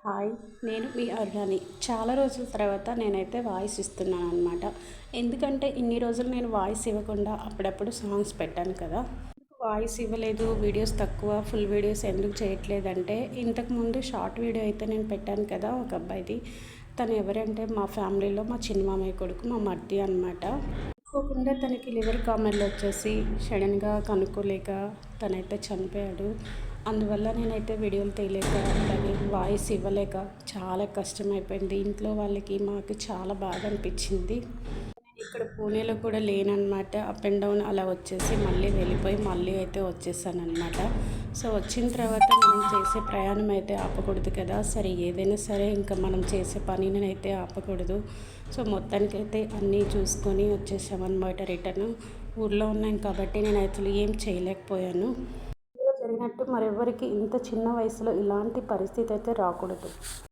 Hi, నేను మీ అరుణని. చాలా రోజుల తర్వాత నేనైతే వాయిస్ ఇస్తున్నాను అనమాట. ఎందుకంటే ఇన్ని రోజులు నేను వాయిస్ ఇవ్వకుండా అప్పుడప్పుడు సాంగ్స్ పెట్టాను కదా. వాయిస్ ఇవ్వలేదు, వీడియోస్ తక్కువ, ఫుల్ వీడియోస్ ఎందుకు చేయట్లేదంటే, ఇంతకుముందు షార్ట్ వీడియో అయితే నేను పెట్టాను కదా ఒక అబ్బాయిది. తను ఎవరంటే మా ఫ్యామిలీలో మా చిన్న మామయ్య కొడుకు, మా మర్ది అనమాట. అనుకోకుండా తనకి లివర్ కామెర్లు వచ్చేసి సడన్గా కనుక్కోలేక తనైతే చనిపోయాడు. అందువల్ల నేనైతే వీడియోలు తీయలేక అలాగే వాయిస్ ఇవ్వలేక చాలా కష్టమైపోయింది. ఇంట్లో వాళ్ళకి మాకు చాలా బాధ అనిపించింది. ఇక్కడ పూణేలో కూడా లేననమాట. అప్ అండ్ డౌన్ అలా వచ్చేసి మళ్ళీ వెళ్ళిపోయి మళ్ళీ అయితే వచ్చేసానమాట. సో వచ్చిన తర్వాత మనం చేసే ప్రయాణం అయితే ఆపకూడదు కదా. సరే ఏదైనా సరే ఇంకా మనం చేసే పనిని అయితే ఆపకూడదు. సో మొత్తానికైతే అన్నీ చూసుకొని వచ్చేసామన్నమాట. రిటర్న్ ఊర్లో ఉన్నాం కాబట్టి నేను అసలు ఏం చేయలేకపోయాను. జరిగినట్టు మరెవరికి ఇంత చిన్న వయసులో ఇలాంటి పరిస్థితి అయితే రాకూడదు.